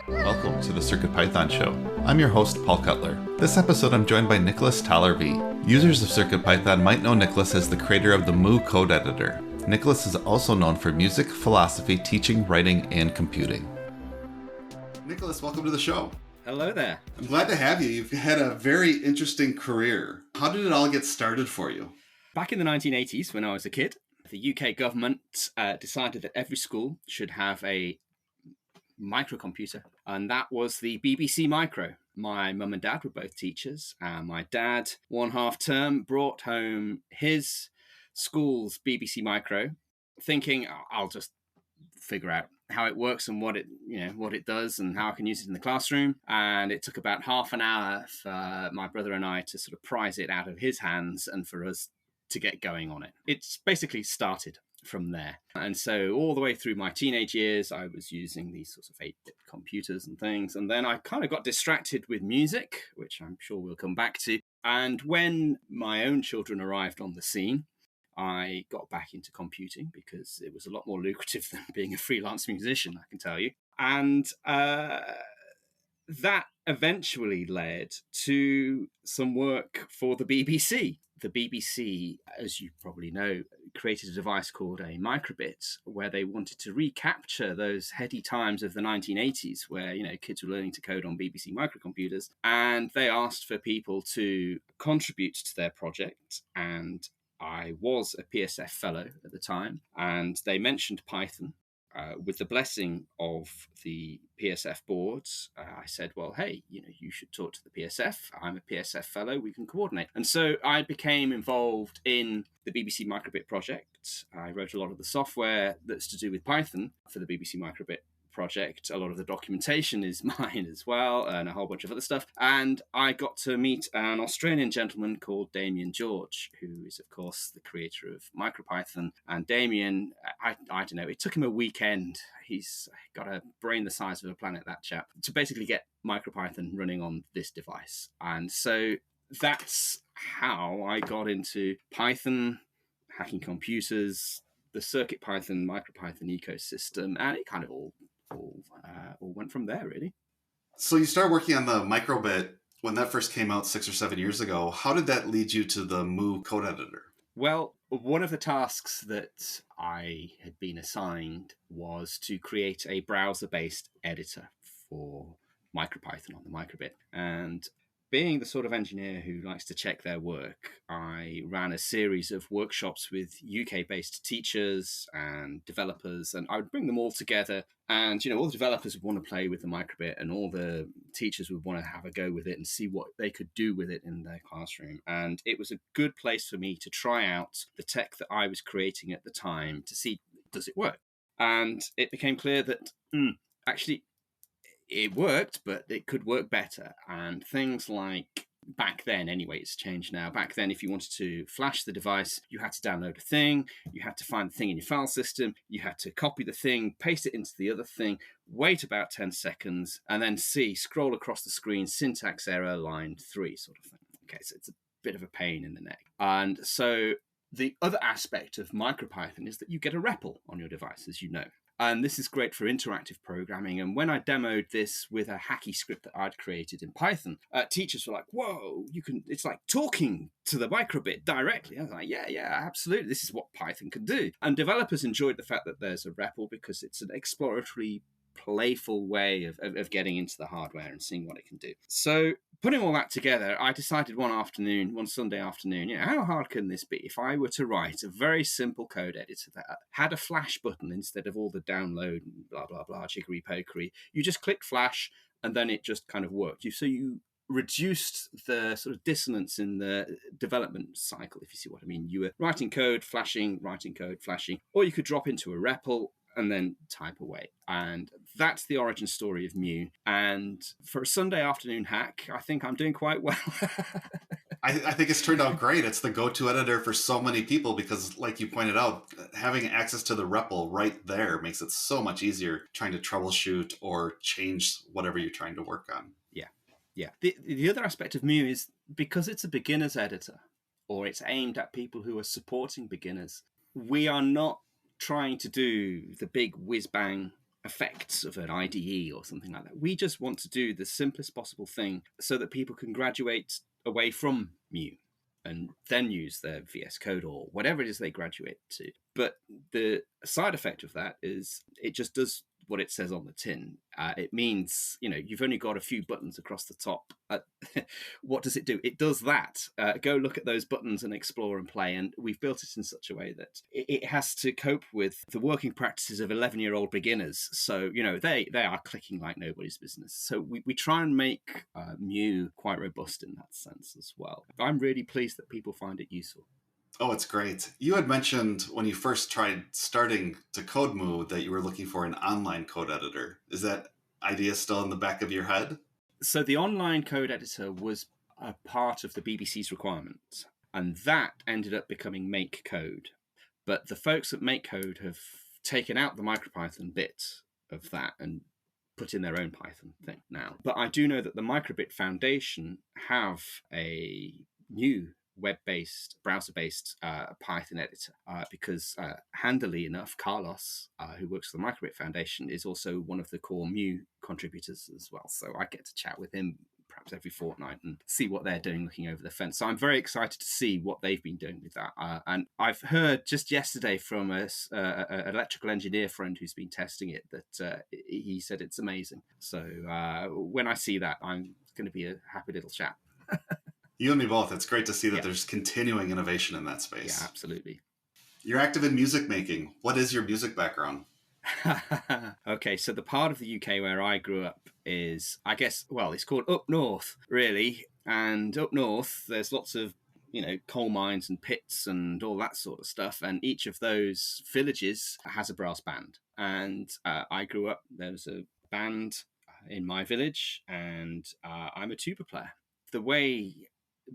Welcome to the CircuitPython Show. I'm your host, Paul Cutler. This episode I'm joined by Nicholas Tollervey. Users of CircuitPython might know Nicholas as the creator of the Mu code editor. Nicholas is also known for music, philosophy, teaching, writing, and computing. Nicholas, welcome to the show. Hello there. I'm glad to have you. You've had a very interesting career. How did it all get started for you? Back in the 1980s, when I was a kid, the UK government decided that every school should have a microcomputer, and that was the BBC Micro. My mum and dad were both teachers, and my dad, one half term, brought home his school's BBC Micro, thinking, I'll just figure out how it works and what it does and how I can use it in the classroom. And it took about half an hour for my brother and I to sort of prise it out of his hands and for us to get going on it. It's basically started from there. And so all the way through my teenage years, I was using these sorts of 8-bit computers and things. And then I kind of got distracted with music, which I'm sure we'll come back to. And when my own children arrived on the scene, I got back into computing because it was a lot more lucrative than being a freelance musician, I can tell you. And that eventually led to some work for the BBC. The BBC, as you probably know, created a device called a microbit, where they wanted to recapture those heady times of the 1980s where, kids were learning to code on BBC microcomputers. And they asked for people to contribute to their project. And I was a PSF fellow at the time, and they mentioned Python. With the blessing of the PSF boards, I said, well, hey, you should talk to the PSF. I'm a PSF fellow. We can coordinate. And so I became involved in the BBC Microbit project. I wrote a lot of the software that's to do with Python for the BBC Microbit project. A lot of the documentation is mine as well, and a whole bunch of other stuff. And I got to meet an Australian gentleman called Damien George, who is, of course, the creator of MicroPython. And Damien, I don't know, it took him a weekend. He's got a brain the size of a planet, that chap, to basically get MicroPython running on this device. And so that's how I got into Python, hacking computers, the CircuitPython, MicroPython ecosystem, and it kind of all went from there, really. So you started working on the microbit when that first came out 6 or 7 years ago. How did that lead you to the Mu code editor? Well, one of the tasks that I had been assigned was to create a browser-based editor for MicroPython on the microbit. And being the sort of engineer who likes to check their work, I ran a series of workshops with UK-based teachers and developers, and I would bring them all together. And, all the developers would want to play with the microbit, and all the teachers would want to have a go with it and see what they could do with it in their classroom. And it was a good place for me to try out the tech that I was creating at the time to see, does it work? And it became clear that actually, it worked, but it could work better. And things like, back then anyway, it's changed now. Back then, if you wanted to flash the device, you had to download a thing, you had to find the thing in your file system, you had to copy the thing, paste it into the other thing, wait about 10 seconds, and then scroll across the screen, syntax error, line 3 sort of thing. Okay, so it's a bit of a pain in the neck. And so the other aspect of MicroPython is that you get a REPL on your device, as you know. And this is great for interactive programming. And when I demoed this with a hacky script that I'd created in Python, teachers were like, whoa, it's like talking to the microbit directly. I was like, yeah, absolutely. This is what Python can do. And developers enjoyed the fact that there's a REPL because it's an exploratory, playful way of getting into the hardware and seeing what it can do. So putting all that together, I decided one Sunday afternoon, how hard can this be if I were to write a very simple code editor that had a flash button instead of all the download and blah, blah, blah, jiggery pokery. You just click flash and then it just kind of worked. So you reduced the sort of dissonance in the development cycle, if you see what I mean. You were writing code, flashing, or you could drop into a REPL and then type away. And that's the origin story of Mu. And for a Sunday afternoon hack, I think I'm doing quite well. I think it's turned out great. It's the go-to editor for so many people because, like you pointed out, having access to the REPL right there makes it so much easier trying to troubleshoot or change whatever you're trying to work on. Yeah. The other aspect of Mu is because it's a beginner's editor, or it's aimed at people who are supporting beginners, we are not trying to do the big whiz-bang effects of an IDE or something like that. We just want to do the simplest possible thing so that people can graduate away from Mu and then use their VS Code or whatever it is they graduate to. But the side effect of that is it just does what it says on the tin. It means, you've only got a few buttons across the top. What does it do? It does that. Go look at those buttons and explore and play. And we've built it in such a way that it has to cope with the working practices of 11-year-old beginners. So, they are clicking like nobody's business. So we try and make Mu quite robust in that sense as well. I'm really pleased that people find it useful. Oh, it's great. You had mentioned when you first tried starting to code Mu that you were looking for an online code editor. Is that idea still in the back of your head? So the online code editor was a part of the BBC's requirement, and that ended up becoming Make Code. But the folks at Make Code have taken out the MicroPython bit of that and put in their own Python thing now. But I do know that the Microbit Foundation have a new web-based, browser-based Python editor because handily enough, Carlos, who works for the Microbit Foundation, is also one of the core Mu contributors as well. So I get to chat with him perhaps every fortnight and see what they're doing looking over the fence. So I'm very excited to see what they've been doing with that. And I've heard just yesterday from an electrical engineer friend who's been testing it that he said it's amazing. So when I see that, I'm going to be a happy little chap. You and me both. It's great to see that there's continuing innovation in that space. Yeah, absolutely. You're active in music making. What is your music background? Okay, so the part of the UK where I grew up is, I guess, well, it's called Up North, really. And up north, there's lots of, coal mines and pits and all that sort of stuff. And each of those villages has a brass band. And I grew up, there was a band in my village, and I'm a tuba player. The way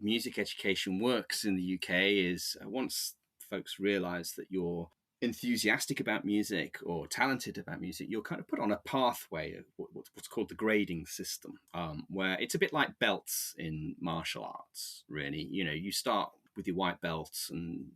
music education works in the UK is once folks realize that you're enthusiastic about music or talented about music, you're kind of put on a pathway of what's called the grading system, where it's a bit like belts in martial arts, really. You start with your white belt and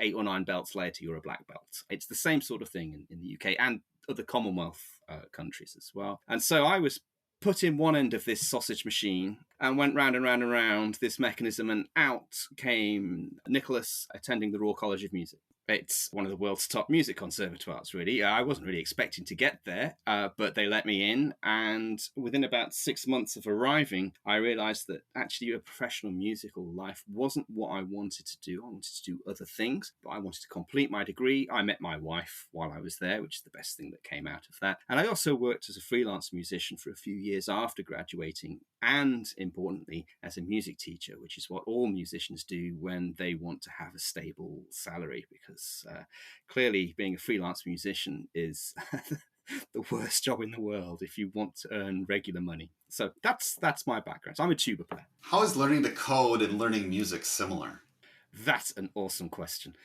8 or 9 belts later, you're a black belt. It's the same sort of thing in the UK and other Commonwealth countries as well. And so I was put in one end of this sausage machine and went round and round and round this mechanism, and out came Nicholas attending the Royal College of Music. It's one of the world's top music conservatoires, really. I wasn't really expecting to get there, but they let me in. And within about 6 months of arriving, I realized that actually a professional musical life wasn't what I wanted to do. I wanted to do other things, but I wanted to complete my degree. I met my wife while I was there, which is the best thing that came out of that. And I also worked as a freelance musician for a few years after graduating, and importantly, as a music teacher, which is what all musicians do when they want to have a stable salary, because clearly being a freelance musician is the worst job in the world if you want to earn regular money. So that's my background. So I'm a tuba player. How is learning to code and learning music similar? That's an awesome question.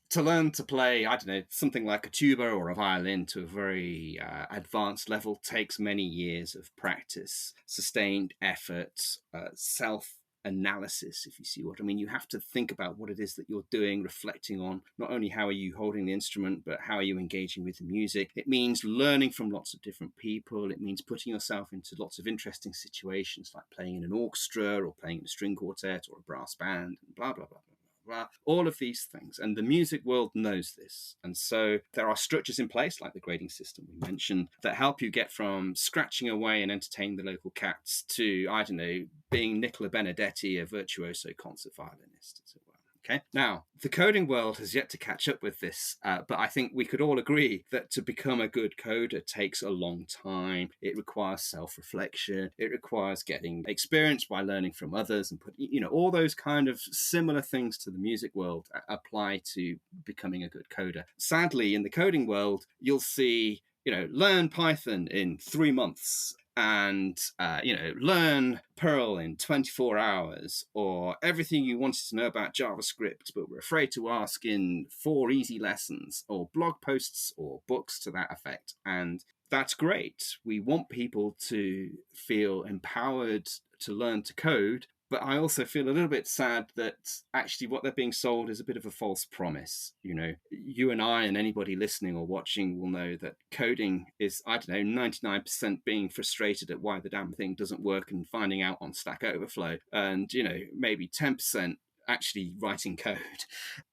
To learn to play, I don't know, something like a tuba or a violin to a very advanced level takes many years of practice, sustained effort, self-analysis, if you see what I mean. You have to think about what it is that you're doing, reflecting on not only how are you holding the instrument, but how are you engaging with the music. It means learning from lots of different people. It means putting yourself into lots of interesting situations, like playing in an orchestra or playing in a string quartet or a brass band, and blah, blah, blah, blah. All of these things. And the music world knows this. And so there are structures in place, like the grading system we mentioned, that help you get from scratching away and entertaining the local cats to, I don't know, being Nicola Benedetti, a virtuoso concert violinist, as it were. Okay. Now, the coding world has yet to catch up with this, but I think we could all agree that to become a good coder takes a long time. It requires self-reflection. It requires getting experience by learning from others, and all those kind of similar things to the music world apply to becoming a good coder. Sadly, in the coding world, you'll see, learn Python in 3 months. And, learn Perl in 24 hours, or everything you wanted to know about JavaScript, but were afraid to ask in 4 easy lessons, or blog posts or books to that effect. And that's great. We want people to feel empowered to learn to code, But I also feel a little bit sad that actually what they're being sold is a bit of a false promise. You know, you and I and anybody listening or watching will know that coding is, I don't know, 99% being frustrated at why the damn thing doesn't work and finding out on Stack Overflow, and, you know, maybe 10% actually writing code.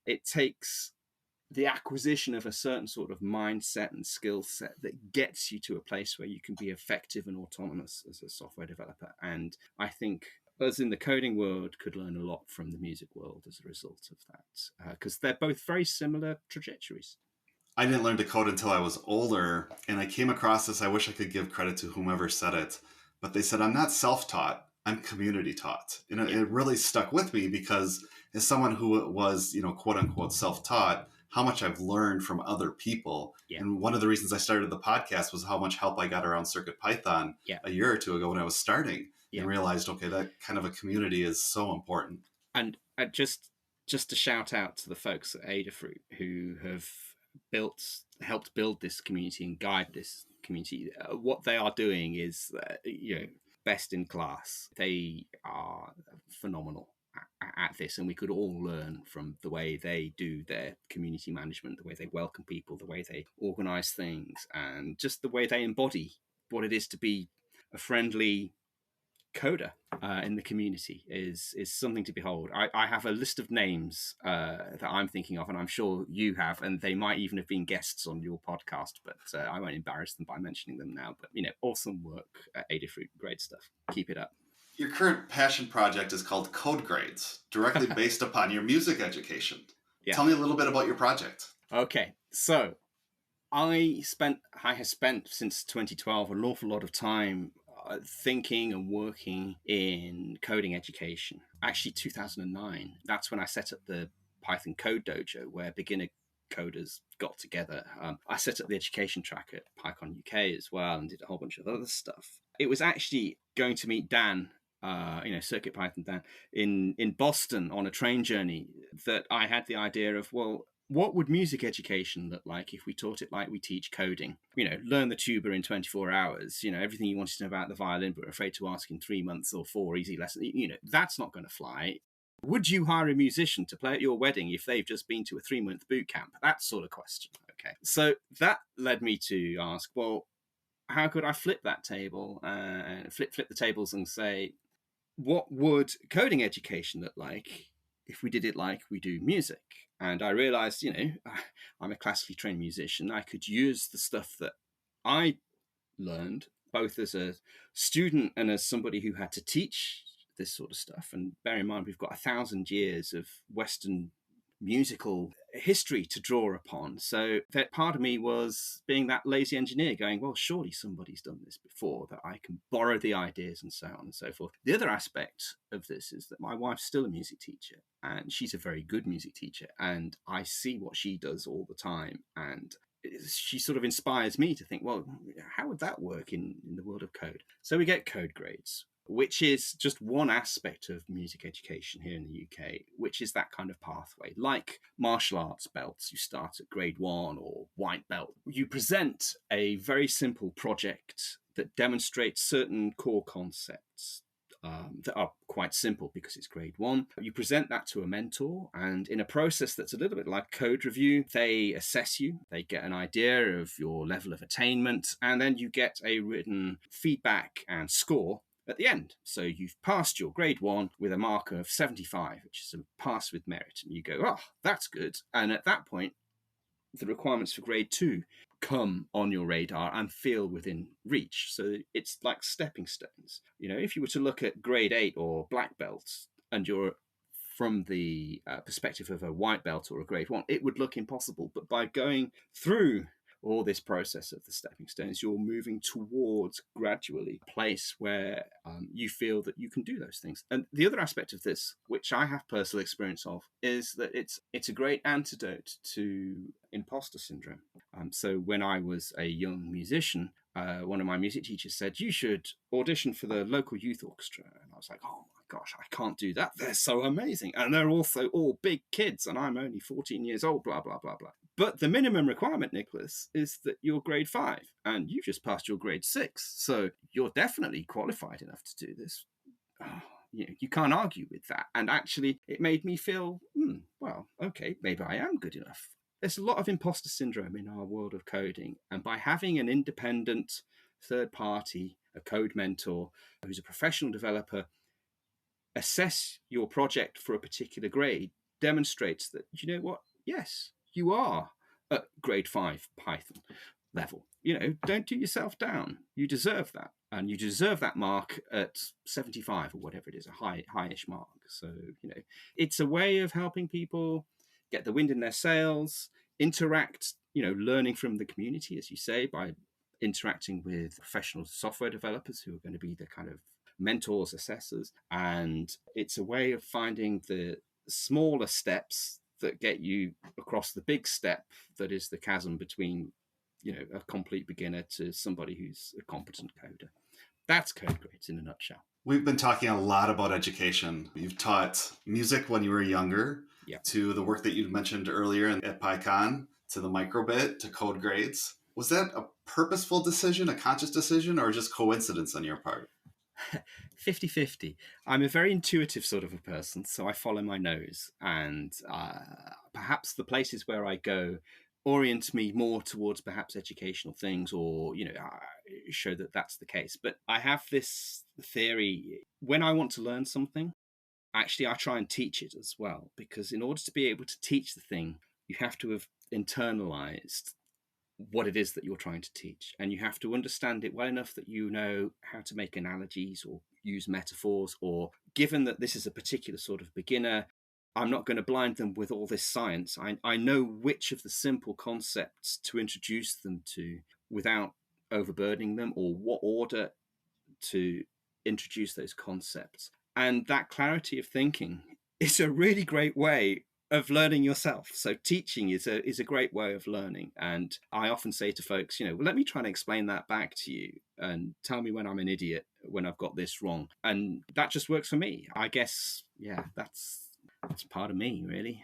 It takes the acquisition of a certain sort of mindset and skill set that gets you to a place where you can be effective and autonomous as a software developer. And I think us in the coding world could learn a lot from the music world as a result of that, because they're both very similar trajectories. I didn't learn to code until I was older, and I came across this. I wish I could give credit to whomever said it, but they said, I'm not self-taught, I'm community taught. And it really stuck with me because as someone who was, quote unquote self-taught, how much I've learned from other people. Yeah. And one of the reasons I started the podcast was how much help I got around CircuitPython a year or two ago when I was starting, and realized, okay, that kind of a community is so important. And just to shout out to the folks at Adafruit who have helped build this community and guide this community. What they are doing is, best in class. They are phenomenal at this, and we could all learn from the way they do their community management, the way they welcome people, the way they organize things, and just the way they embody what it is to be a friendly coder in the community is something to behold. I have a list of names that I'm thinking of, and I'm sure you have, and they might even have been guests on your podcast, but I won't embarrass them by mentioning them now. But, awesome work at Adafruit. Great stuff. Keep it up. Your current passion project is called Code Grades, directly based upon your music education. Yeah. Tell me a little bit about your project. Okay, so I have spent since 2012 an awful lot of time thinking and working in coding education. Actually, 2009, that's when I set up the Python Code Dojo, where beginner coders got together. I set up the education track at PyCon UK as well, and did a whole bunch of other stuff. It was actually going to meet Dan, CircuitPython Dan, in Boston on a train journey that I had the idea of, well, what would music education look like if we taught it like we teach coding? Learn the tuba in 24 hours, everything you wanted to know about the violin, but were afraid to ask in 3 months or 4 easy lessons. That's not going to fly. Would you hire a musician to play at your wedding if they've just been to a 3-month boot camp? That sort of question. Okay. So that led me to ask, well, how could I flip that table and flip the tables and say, what would coding education look like if we did it like we do music? And I realized, I'm a classically trained musician. I could use the stuff that I learned, both as a student and as somebody who had to teach this sort of stuff. And bear in mind, we've got 1,000 years of Western musical history to draw upon. So that part of me was being that lazy engineer going, well, surely somebody's done this before, that I can borrow the ideas and so on and so forth. The other aspect of this is that my wife's still a music teacher, and she's a very good music teacher, and I see what she does all the time, and she sort of inspires me to think, well, how would that work in the world of code? So we get Code Grades, which is just one aspect of music education here in the UK, which is that kind of pathway. Like martial arts belts, you start at grade 1 or white belt. You present a very simple project that demonstrates certain core concepts that are quite simple because it's grade 1. You present that to a mentor, and in a process that's a little bit like code review, they assess you, they get an idea of your level of attainment, and then you get a written feedback and score at the end. So you've passed your grade 1 with a marker of 75, which is a pass with merit. And you go, oh, that's good. And at that point, the requirements for grade 2 come on your radar and feel within reach. So it's like stepping stones. If you were to look at grade 8 or black belts, and you're from the perspective of a white belt or a grade 1, it would look impossible. But by going through all this process of the stepping stones, you're moving towards gradually a place where you feel that you can do those things. And the other aspect of this, which I have personal experience of, is that it's a great antidote to imposter syndrome. So when I was a young musician, one of my music teachers said, you should audition for the local youth orchestra. And I was like, oh my gosh, I can't do that. They're so amazing. And they're also all big kids, and I'm only 14 years old, blah, blah, blah, blah. But the minimum requirement, Nicholas, is that you're grade 5, and you just passed your grade 6. So you're definitely qualified enough to do this. Oh, you can't argue with that. And actually, it made me feel, well, okay, maybe I am good enough. There's a lot of imposter syndrome in our world of coding. And by having an independent third party, a code mentor who's a professional developer, assess your project for a particular grade demonstrates that, you know what? Yes, you are at grade 5 Python level. Don't do yourself down. You deserve that. And you deserve that mark at 75 or whatever it is, a high-ish mark. So, it's a way of helping people get the wind in their sails, interact, learning from the community, as you say, by interacting with professional software developers who are going to be the kind of mentors, assessors. And it's a way of finding the smaller steps that get you across the big step that is the chasm between a complete beginner to somebody who's a competent coder. That's code grades in a nutshell. We've been talking a lot about education. You've taught music when you were younger, to the work that you mentioned earlier at PyCon, to the microbit, to code grades. Was that a purposeful decision, a conscious decision, or just coincidence on your part? 50-50. I'm a very intuitive sort of a person, so I follow my nose. And perhaps the places where I go orient me more towards perhaps educational things, or show that that's the case. But I have this theory: when I want to learn something, actually I try and teach it as well, because in order to be able to teach the thing, you have to have internalized what it is that you're trying to teach, and you have to understand it well enough that you know how to make analogies or use metaphors, or given that this is a particular sort of beginner, I'm not going to blind them with all this science. I know which of the simple concepts to introduce them to without overburdening them, or what order to introduce those concepts. And that clarity of thinking is a really great way of learning yourself. So teaching is a great way of learning. And I often say to folks, well, let me try and explain that back to you and tell me when I'm an idiot, when I've got this wrong. And that just works for me. I guess, that's part of me, really.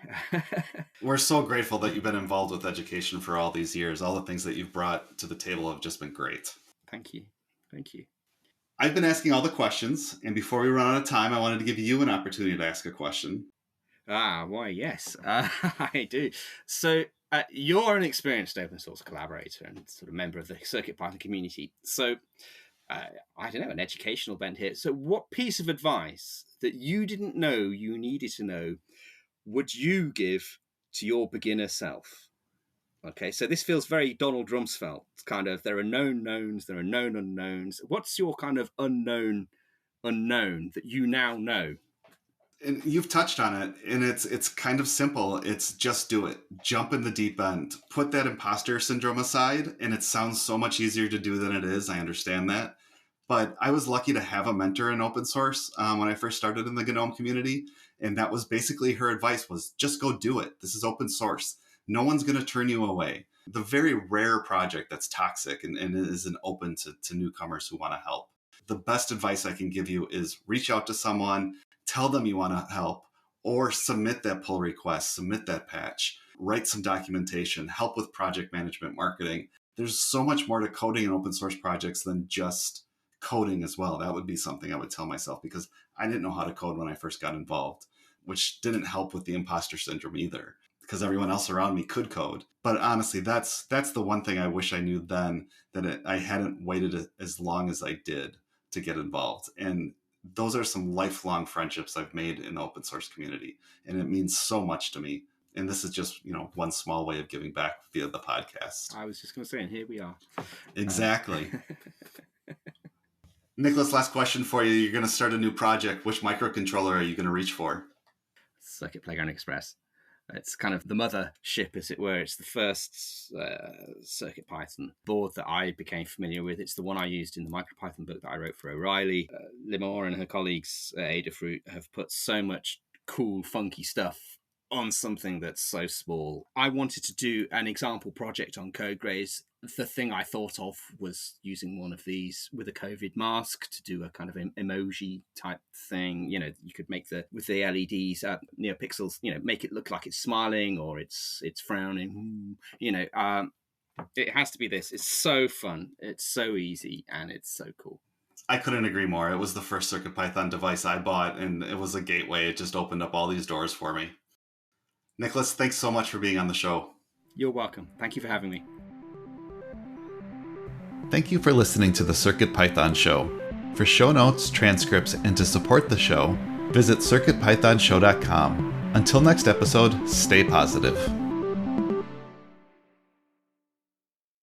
We're so grateful that you've been involved with education for all these years. All the things that you've brought to the table have just been great. Thank you. I've been asking all the questions, and before we run out of time, I wanted to give you an opportunity to ask a question. Why, yes, I do. So you're an experienced open source collaborator and sort of member of the CircuitPython community. So I don't know, an educational bent here. So what piece of advice that you didn't know you needed to know would you give to your beginner self? Okay, so this feels very Donald Rumsfeld, kind of, there are known knowns, there are known unknowns. What's your kind of unknown that you now know? And you've touched on it, and it's kind of simple. It's just do it. Jump in the deep end. Put that imposter syndrome aside, and it sounds so much easier to do than it is. I understand that. But I was lucky to have a mentor in open source when I first started in the GNOME community, and that was basically her advice was just go do it. This is open source. No one's going to turn you away. The very rare project that's toxic and isn't open to newcomers who want to help. The best advice I can give you is reach out to someone, tell them you want to help, or submit that pull request, submit that patch, write some documentation, help with project management, marketing. There's so much more to coding in open source projects than just coding as well. That would be something I would tell myself, because I didn't know how to code when I first got involved, which didn't help with the imposter syndrome either, because everyone else around me could code. But honestly, that's the one thing I wish I knew then, that I hadn't waited as long as I did to get involved. And those are some lifelong friendships I've made in the open source community. And it means so much to me. And this is just, one small way of giving back via the podcast. I was just going to say, and here we are. Exactly. Nicholas, last question for you. You're going to start a new project. Which microcontroller are you going to reach for? Circuit Playground Express. It's kind of the mothership, as it were. It's the first CircuitPython board that I became familiar with. It's the one I used in the MicroPython book that I wrote for O'Reilly. Limor and her colleagues at Adafruit have put so much cool, funky stuff on something that's so small. I wanted to do an example project on CodeGraze. The thing I thought of was using one of these with a COVID mask to do a kind of emoji type thing. You could make with the LEDs, NeoPixels, make it look like it's smiling or it's frowning. It has to be this. It's so fun. It's so easy, and it's so cool. I couldn't agree more. It was the first CircuitPython device I bought, and it was a gateway. It just opened up all these doors for me. Nicholas, thanks so much for being on the show. You're welcome. Thank you for having me. Thank you for listening to the CircuitPython Show. For show notes, transcripts, and to support the show, visit circuitpythonshow.com. Until next episode, stay positive.